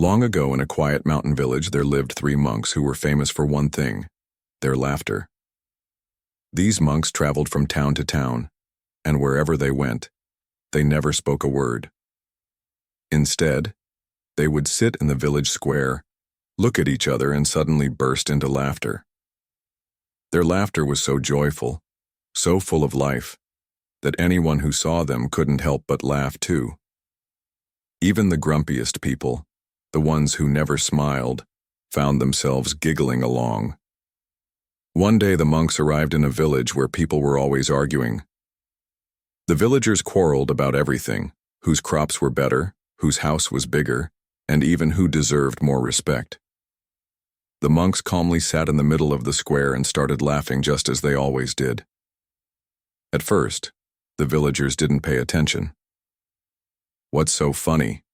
Long ago in a quiet mountain village there lived 3 monks who were famous for one thing: their laughter. These monks traveled from town to town, and wherever they went, they never spoke a word. Instead, they would sit in the village square, look at each other, and suddenly burst into laughter. Their laughter was so joyful, so full of life, that anyone who saw them couldn't help but laugh too. Even the grumpiest people, the ones who never smiled, found themselves giggling along. One day the monks arrived in a village where people were always arguing. The villagers quarreled about everything: whose crops were better, whose house was bigger, and even who deserved more respect. The monks calmly sat in the middle of the square and started laughing just as they always did. At first, the villagers didn't pay attention. "What's so funny?"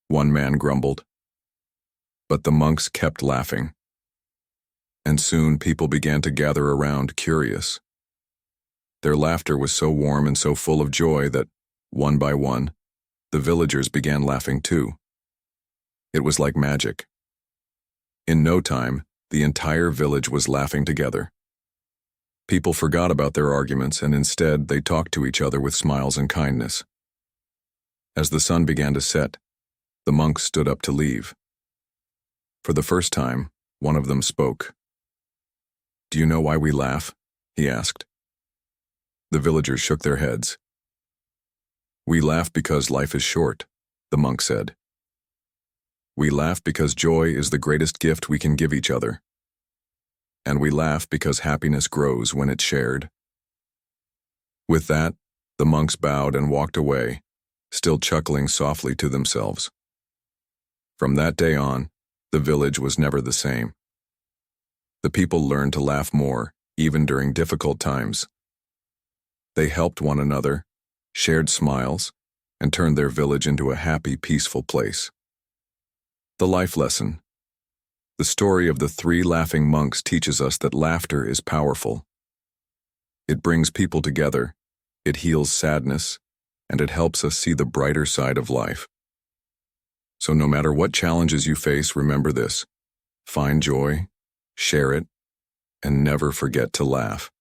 one man grumbled. But the monks kept laughing. And soon people began to gather around, curious. Their laughter was so warm and so full of joy that, one by one, the villagers began laughing too. It was like magic. In no time, the entire village was laughing together. People forgot about their arguments, and instead they talked to each other with smiles and kindness. As the sun began to set, the monks stood up to leave. For the first time, one of them spoke. "Do you know why we laugh?" he asked. The villagers shook their heads. "We laugh because life is short," the monk said. "We laugh because joy is the greatest gift we can give each other. And we laugh because happiness grows when it's shared." With that, the monks bowed and walked away, still chuckling softly to themselves. From that day on, the village was never the same. The people learned to laugh more, even during difficult times. They helped one another, shared smiles, and turned their village into a happy, peaceful place. The life lesson. The story of the 3 laughing monks teaches us that laughter is powerful. It brings people together, it heals sadness, and it helps us see the brighter side of life. So no matter what challenges you face, remember this: find joy, share it, and never forget to laugh.